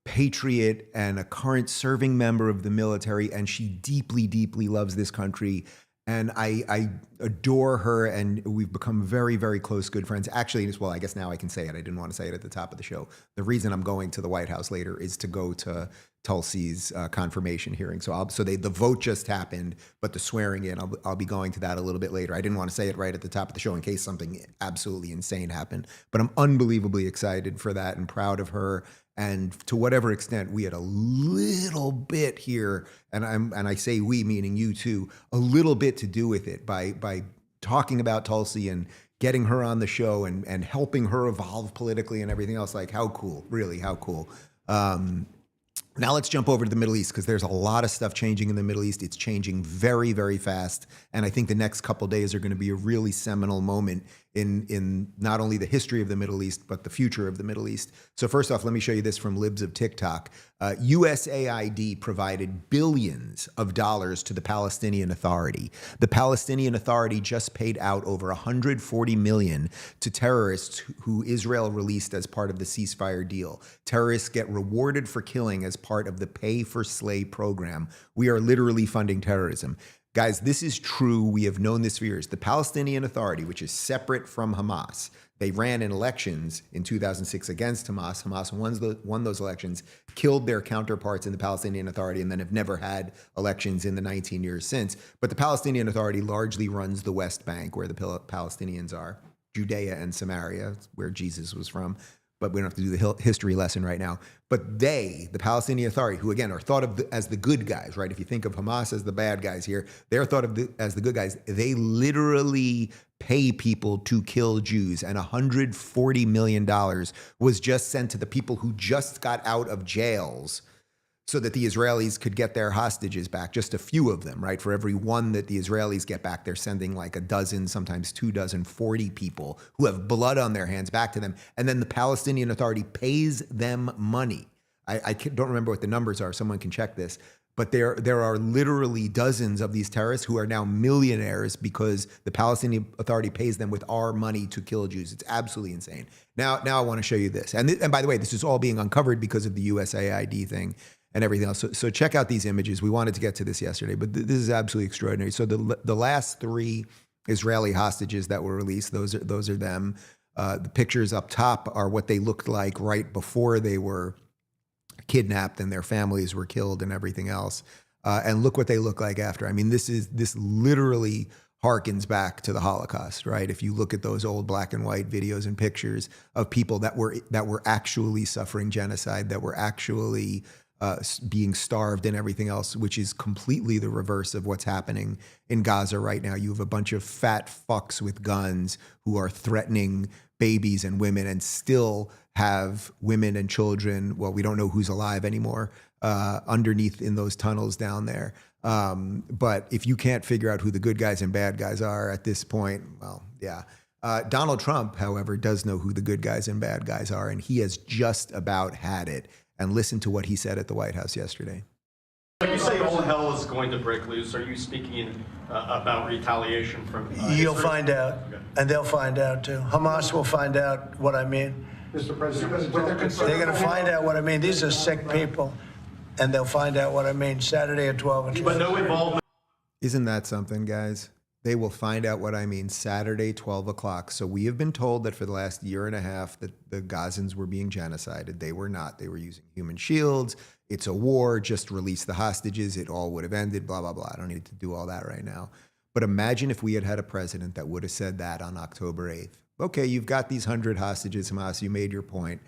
patriot and a current serving member of the military, and she deeply, deeply loves this country. And I adore her, and we've become very, very close, good friends. Actually, well, I guess now I can say it. I didn't want to say it at the top of the show. The reason I'm going to the White House later is to go to Tulsi's confirmation hearing. The vote just happened, but the swearing in, I'll be going to that a little bit later. I didn't want to say it right at the top of the show in case something absolutely insane happened. But I'm unbelievably excited for that and proud of her. And to whatever extent we had a little bit here, and I say we, meaning you too, a little bit to do with it by talking about Tulsi and getting her on the show and helping her evolve politically and everything else. Like, how cool, really, how cool. Now let's jump over to the Middle East, because there's a lot of stuff changing in the Middle East. It's changing very, very fast. And I think the next couple days are going to be a really seminal moment in not only the history of the Middle East, but the future of the Middle East. So first off, let me show you this from Libs of TikTok. USAID provided billions of dollars to the Palestinian Authority. The Palestinian Authority just paid out over $140 million to terrorists who Israel released as part of the ceasefire deal. Terrorists get rewarded for killing as part of the Pay for Slay program. We are literally funding terrorism. Guys, this is true. We have known this for years. The Palestinian Authority, which is separate from Hamas, they ran in elections in 2006 against Hamas. Hamas won those elections, killed their counterparts in the Palestinian Authority, and then have never had elections in the 19 years since. But the Palestinian Authority largely runs the West Bank, where the Palestinians are, Judea and Samaria, where Jesus was from. But we don't have to do the history lesson right now. But the Palestinian Authority, who again are thought of as the good guys, right? If you think of Hamas as the bad guys here, they're thought of as the good guys. They literally pay people to kill Jews, and $140 million was just sent to the people who just got out of jails so that the Israelis could get their hostages back, just a few of them, right? For every one that the Israelis get back, they're sending like a dozen, sometimes 24, 40 people who have blood on their hands back to them. And then the Palestinian Authority pays them money. I don't remember what the numbers are. Someone can check this. But there are literally dozens of these terrorists who are now millionaires because the Palestinian Authority pays them with our money to kill Jews. It's absolutely insane. Now I want to show you this. And by the way, this is all being uncovered because of the USAID thing and everything else. So check out these images. We wanted to get to this yesterday, but this is absolutely extraordinary. So the last 3 Israeli hostages that were released, those are them. The pictures up top are what they looked like right before they were kidnapped and their families were killed and everything else. And look what they look like after. I mean, this literally harkens back to the Holocaust, right? If you look at those old black and white videos and pictures of people that were actually suffering genocide, that were actually being starved and everything else, which is completely the reverse of what's happening in Gaza right now. You have a bunch of fat fucks with guns who are threatening babies and women and still have women and children, well, we don't know who's alive anymore, underneath in those tunnels down there. But if you can't figure out who the good guys and bad guys are at this point, well, yeah. Donald Trump, however, does know who the good guys and bad guys are, and he has just about had it. And listen to what he said at the White House yesterday. When you say all hell is going to break loose, are you speaking about retaliation from You'll Israel? find out, and they'll find out too. Hamas will find out what I mean. Mr. President, They're going to find out what I mean. These are sick people, and they'll find out what I mean Saturday at 12 and 12. But no involvement. Isn't that something, guys? They will find out what I mean Saturday, 12 o'clock. So we have been told that for the last year and a half that the Gazans were being genocided. They were not. They were using human shields. It's a war. Just release the hostages. It all would have ended, blah, blah, blah. I don't need to do all that right now. But imagine if we had had a president that would have said that on October 8th. Okay, you've got these 100 hostages, Hamas. You made your point.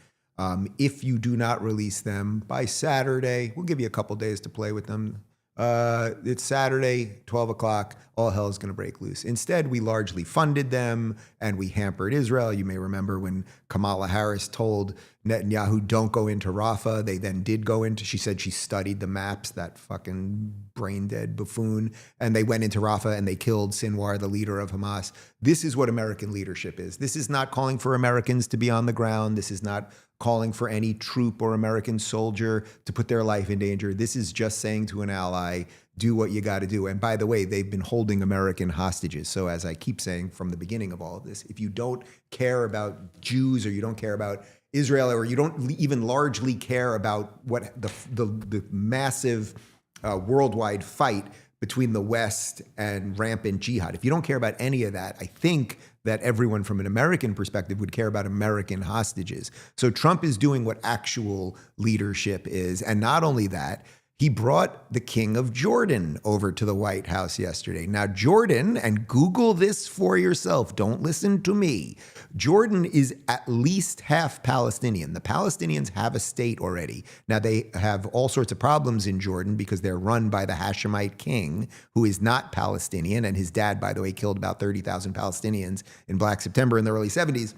If you do not release them by Saturday, we'll give you a couple days to play with them. It's Saturday, 12 o'clock, all hell is going to break loose. Instead, we largely funded them and we hampered Israel. You may remember when Kamala Harris told Netanyahu, don't go into Rafah. They then did go into, she said she studied the maps, that fucking brain dead buffoon. And they went into Rafah and they killed Sinwar, the leader of Hamas. This is what American leadership is. This is not calling for Americans to be on the ground. This is not calling for any troop or American soldier to put their life in danger. This is just saying to an ally, do what you got to do. And by the way, they've been holding American hostages. So as I keep saying from the beginning of all of this, if you don't care about Jews or you don't care about Israel or you don't even largely care about what the massive worldwide fight between the West and rampant jihad, if you don't care about any of that, I think that everyone from an American perspective would care about American hostages. So Trump is doing what actual leadership is. And not only that, he brought the King of Jordan over to the White House yesterday. Now, Jordan, and Google this for yourself, don't listen to me. Jordan is at least half Palestinian. The Palestinians have a state already. Now, they have all sorts of problems in Jordan because they're run by the Hashemite king, who is not Palestinian. And his dad, by the way, killed about 30,000 Palestinians in Black September in the early 70s.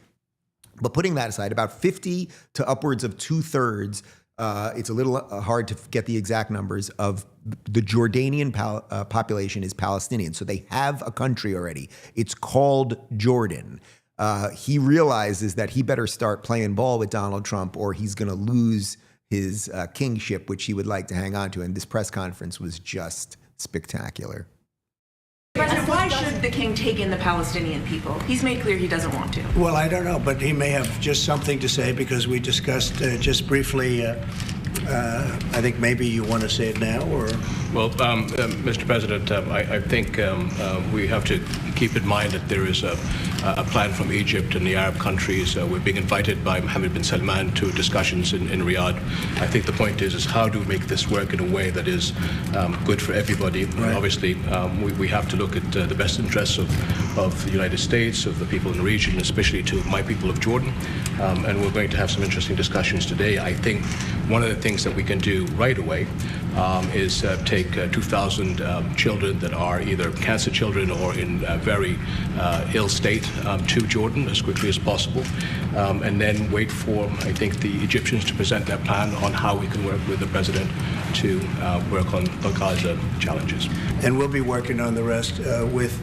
But putting that aside, about 50 to upwards of 2/3 it's a little hard to get the exact numbers of the Jordanian population is Palestinian. So they have a country already. It's called Jordan. He realizes that he better start playing ball with Donald Trump or he's going to lose his kingship, which he would like to hang on to. And this press conference was just spectacular. President, why should the king take in the Palestinian people? He's made clear he doesn't want to. Well, I don't know, but he may have just something to say because we discussed just briefly. I think maybe you want to say it now, or? Well, Mr. President, I think we have to keep in mind that there is a plan from Egypt and the Arab countries. We're being invited by Mohammed bin Salman to discussions in Riyadh. I think the point is how do we make this work in a way that is good for everybody? Right. Obviously, we have to look at the best interests of the United States, of the people in the region, especially to my people of Jordan. And we're going to have some interesting discussions today. I think one of the things that we can do right away is take 2,000 children that are either cancer children or in very ill state to Jordan as quickly as possible, and then wait for, I think, the Egyptians to present their plan on how we can work with the president to work on the Gaza challenges. And we'll be working on the rest with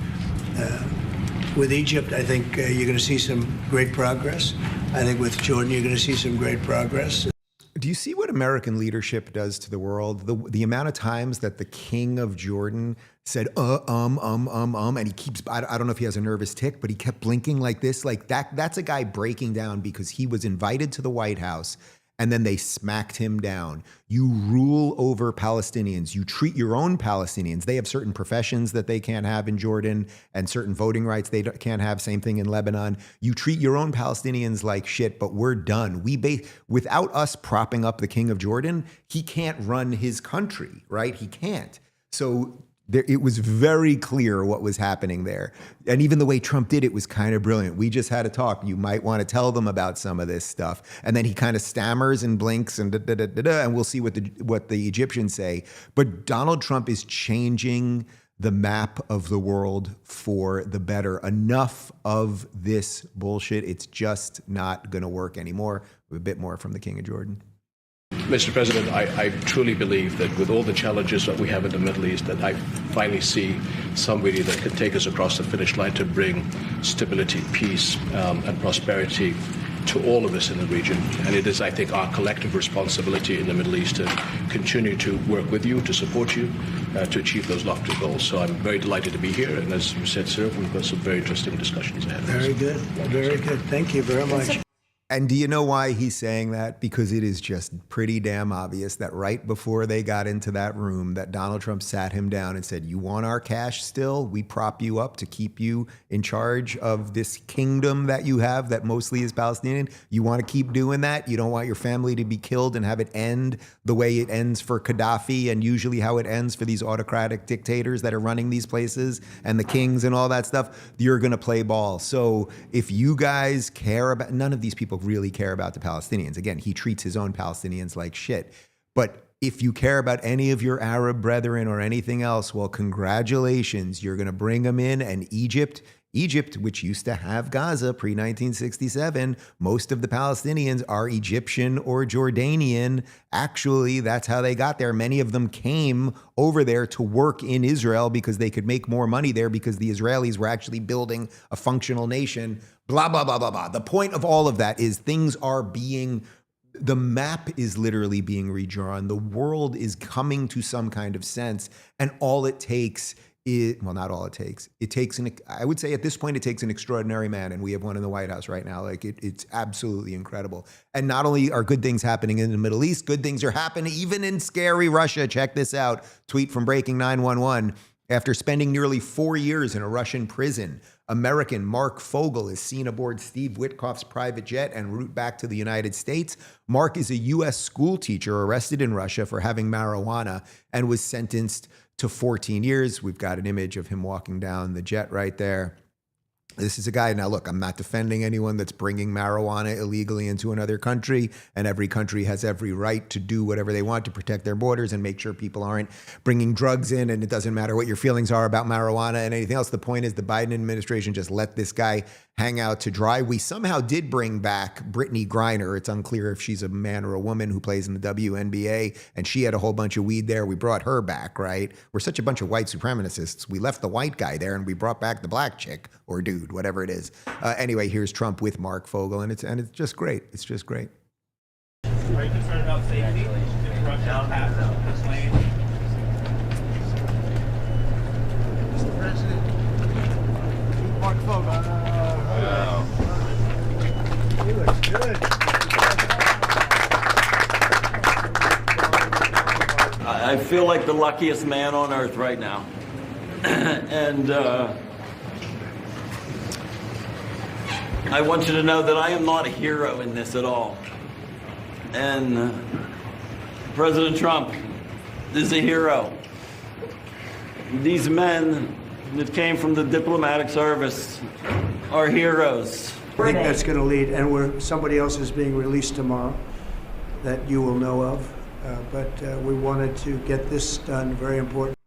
Egypt. I think you're going to see some great progress. I think with Jordan, you're going to see some great progress. Do you see what American leadership does to the world? The amount of times that the King of Jordan said, and he keeps, I don't know if he has a nervous tic, but he kept blinking like this. Like that's a guy breaking down because he was invited to the White House and then they smacked him down. You rule over Palestinians. You treat your own Palestinians. They have certain professions that they can't have in Jordan and certain voting rights they can't have. Same thing in Lebanon. You treat your own Palestinians like shit, but we're done. Without us propping up the King of Jordan, he can't run his country, right? He can't. So It was very clear what was happening there. And even the way Trump did it was kind of brilliant. We just had a talk. You might want to tell them about some of this stuff. And then he kind of stammers and blinks and and we'll see what the Egyptians say. But Donald Trump is changing the map of the world for the better. Enough of this bullshit. It's just not going to work anymore. A bit more from the King of Jordan. Mr. President, I truly believe that with all the challenges that we have in the Middle East, that I finally see somebody that can take us across the finish line to bring stability, peace, and prosperity to all of us in the region. And it is, I think, our collective responsibility in the Middle East to continue to work with you, to support you, to achieve those lofty goals. So I'm very delighted to be here. And as you said, sir, we've got some very interesting discussions ahead. Very good. Very good. Thank you very much. And do you know why he's saying that? Because it is just pretty damn obvious that right before they got into that room, that Donald Trump sat him down and said, you want our cash still? We prop you up to keep you in charge of this kingdom that you have that mostly is Palestinian. You want to keep doing that? You don't want your family to be killed and have it end the way it ends for Gaddafi and usually how it ends for these autocratic dictators that are running these places and the kings and all that stuff. You're going to play ball. So if you guys care about, none of these people really care about the Palestinians. Again, he treats his own Palestinians like shit. But if you care about any of your Arab brethren or anything else, well, congratulations, you're going to bring them in. And Egypt, which used to have Gaza pre-1967, most of the Palestinians are Egyptian or Jordanian. Actually, that's how they got there. Many of them came over there to work in Israel because they could make more money there because the Israelis were actually building a functional nation. Blah, blah, blah, blah, blah. The point of all of that is the map is literally being redrawn. The world is coming to some kind of sense. And all it takes is, well, not all it takes. It takes, I would say at this point, it takes an extraordinary man. And we have one in the White House right now. Like it's absolutely incredible. And not only are good things happening in the Middle East, good things are happening even in scary Russia. Check this out. Tweet from Breaking 911. After spending nearly 4 years in a Russian prison, American Mark Fogel is seen aboard Steve Witkoff's private jet en route back to the United States. Mark is a U.S. school teacher arrested in Russia for having marijuana and was sentenced to 14 years. We've got an image of him walking down the jet right there. This is a guy, now look, I'm not defending anyone that's bringing marijuana illegally into another country, and every country has every right to do whatever they want to protect their borders and make sure people aren't bringing drugs in, and it doesn't matter what your feelings are about marijuana and anything else. The point is the Biden administration just let this guy hang out to dry. We somehow did bring back Brittany Griner. It's unclear if she's a man or a woman who plays in the WNBA, and she had a whole bunch of weed there. We brought her back, right? We're such a bunch of white supremacists. We left the white guy there, and we brought back the black chick or dude, whatever it is. Anyway, here's Trump with Mark Fogel, and it's just great. It's just great. Are you concerned about safety? If Russia passes this lane? Mr. President, Mark Fogel. He looks good. I feel like the luckiest man on earth right now. And I want you to know that I am not a hero in this at all. And President Trump is a hero. These men that came from the diplomatic service are heroes. I think that's going to lead, and somebody else is being released tomorrow that you will know of. But we wanted to get this done, very important.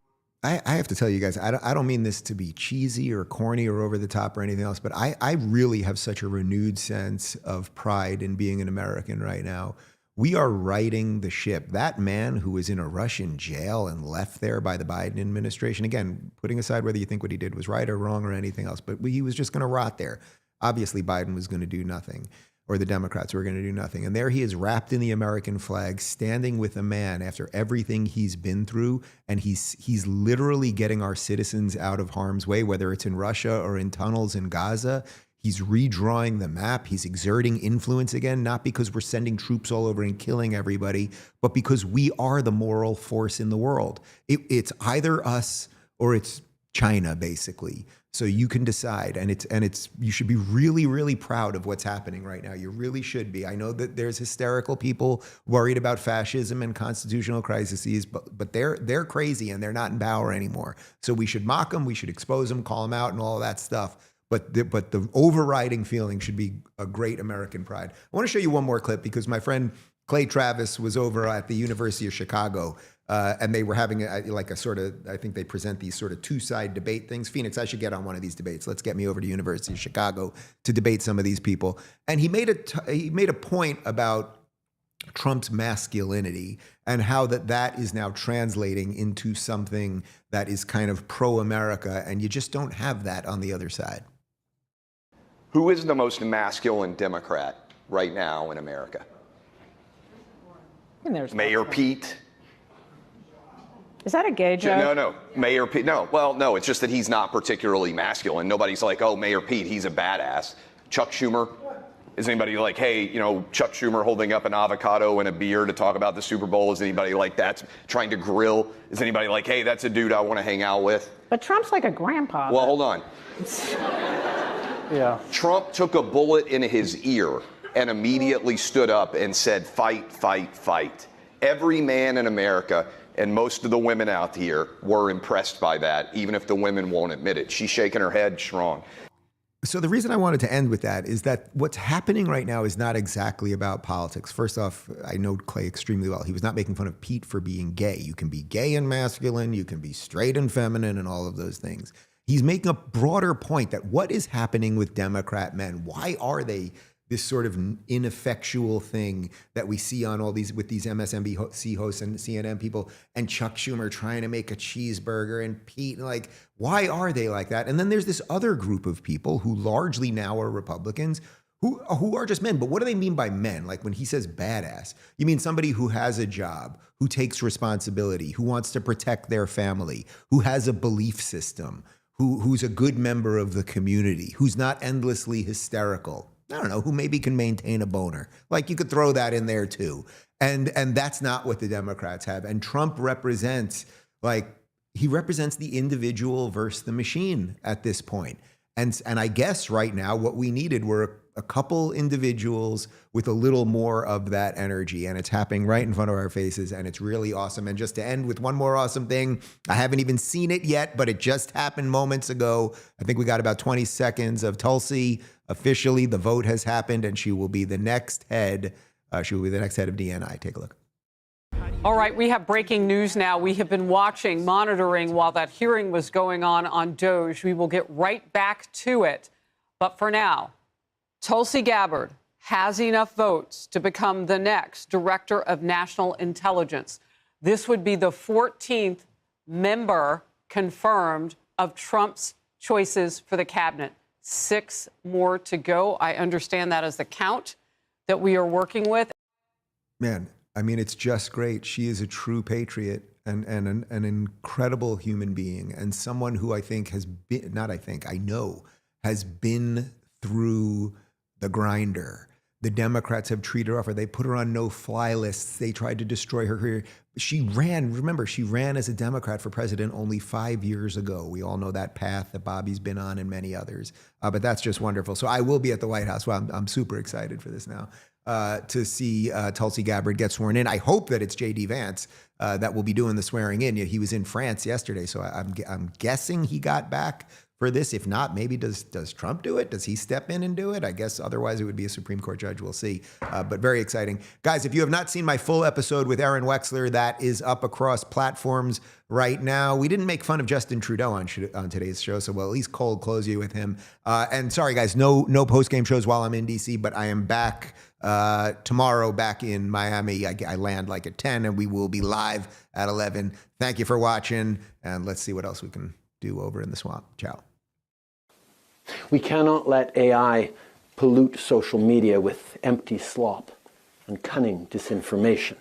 I have to tell you guys, I don't mean this to be cheesy or corny or over the top or anything else, but I really have such a renewed sense of pride in being an American right now. We are righting the ship. That man who was in a Russian jail and left there by the Biden administration, again, putting aside whether you think what he did was right or wrong or anything else, but he was just going to rot there. Obviously, Biden was going to do nothing, or the Democrats were going to do nothing. And there he is, wrapped in the American flag, standing with a man after everything he's been through. And he's literally getting our citizens out of harm's way, whether it's in Russia or in tunnels in Gaza. He's redrawing the map. He's exerting influence again, not because we're sending troops all over and killing everybody, but because we are the moral force in the world. It's either us or it's China, basically. So you can decide, and you should be really, really proud of what's happening right now. You really should be. I know that there's hysterical people worried about fascism and constitutional crises, but they're crazy and they're not in power anymore. So we should mock them, we should expose them, call them out, and all of that stuff. But the overriding feeling should be a great American pride. I want to show you one more clip because my friend Clay Travis was over at the University of Chicago. And they were having a sort of, I think they present these sort of two-side debate things. Phoenix, I should get on one of these debates. Let's get me over to University of Chicago to debate some of these people. And he made a point about Trump's masculinity and how that is now translating into something that is kind of pro-America, and you just don't have that on the other side. Who is the most masculine Democrat right now in America? Mayor Pete. Is that a gay joke? No, Mayor Pete. No, well, no, it's just that he's not particularly masculine. Nobody's like, oh, Mayor Pete, he's a badass. Chuck Schumer. Is anybody like, hey, Chuck Schumer holding up an avocado and a beer to talk about the Super Bowl? Is anybody like that trying to grill? Is anybody like, hey, that's a dude I want to hang out with? But Trump's like a grandpa. Well, hold on. Yeah. Trump took a bullet in his ear and immediately stood up and said, fight, fight, fight. Every man in America and most of the women out here were impressed by that, even if the women won't admit it. She's shaking her head strong. So the reason I wanted to end with that is that what's happening right now is not exactly about politics. First off, I know Clay extremely well. He was not making fun of Pete for being gay. You can be gay and masculine, you can be straight and feminine and all of those things. He's making a broader point that what is happening with Democrat men? Why are they this sort of ineffectual thing that we see on all these, with these MSNBC hosts and CNN people, and Chuck Schumer trying to make a cheeseburger, and Pete, like, why are they like that? And then there's this other group of people who largely now are Republicans who are just men. But what do they mean by men? Like when he says badass, you mean somebody who has a job, who takes responsibility, who wants to protect their family, who has a belief system, who's a good member of the community, who's not endlessly hysterical. I don't know, who maybe can maintain a boner. Like you could throw that in there too. And that's not what the Democrats have. And Trump represents, he represents the individual versus the machine at this point. And I guess right now what we needed were a couple individuals with a little more of that energy, and it's happening right in front of our faces, and it's really awesome. And just to end with one more awesome thing, I haven't even seen it yet, but it just happened moments ago. I think we got about 20 seconds of Tulsi. Officially, the vote has happened, and she will be the next head. She will be the next head of DNI. Take a look. All right, we have breaking news now. We have been watching, monitoring while that hearing was going on DOGE. We will get right back to it. But for now, Tulsi Gabbard has enough votes to become the next Director of National Intelligence. This would be the 14th member confirmed of Trump's choices for the cabinet. 6 more to go. I understand that as the count that we are working with. Man, I mean, it's just great. She is a true patriot and an incredible human being, and someone who I think has been, I know has been through the grinder. The Democrats have treated her off, or they put her on no-fly lists. They tried to destroy her career. She ran as a Democrat for president only 5 years ago. We all know that path that Bobby's been on and many others. But that's just wonderful. So I will be at the White House. Well, I'm super excited for this now, to see Tulsi Gabbard get sworn in. I hope that it's J.D. Vance that will be doing the swearing in. He was in France yesterday, so I'm guessing he got back for this. If not, maybe does Trump do it? Does he step in and do it? I guess otherwise it would be a Supreme Court judge. We'll see. But very exciting. Guys, if you have not seen my full episode with Aaron Wexler, that is up across platforms right now. We didn't make fun of Justin Trudeau on today's show, so we'll at least cold close you with him. And sorry, guys, no post-game shows while I'm in D.C., but I am back tomorrow, back in Miami. I land at 10, and we will be live at 11. Thank you for watching, and let's see what else we can do over in the swamp. Ciao. We cannot let AI pollute social media with empty slop and cunning disinformation.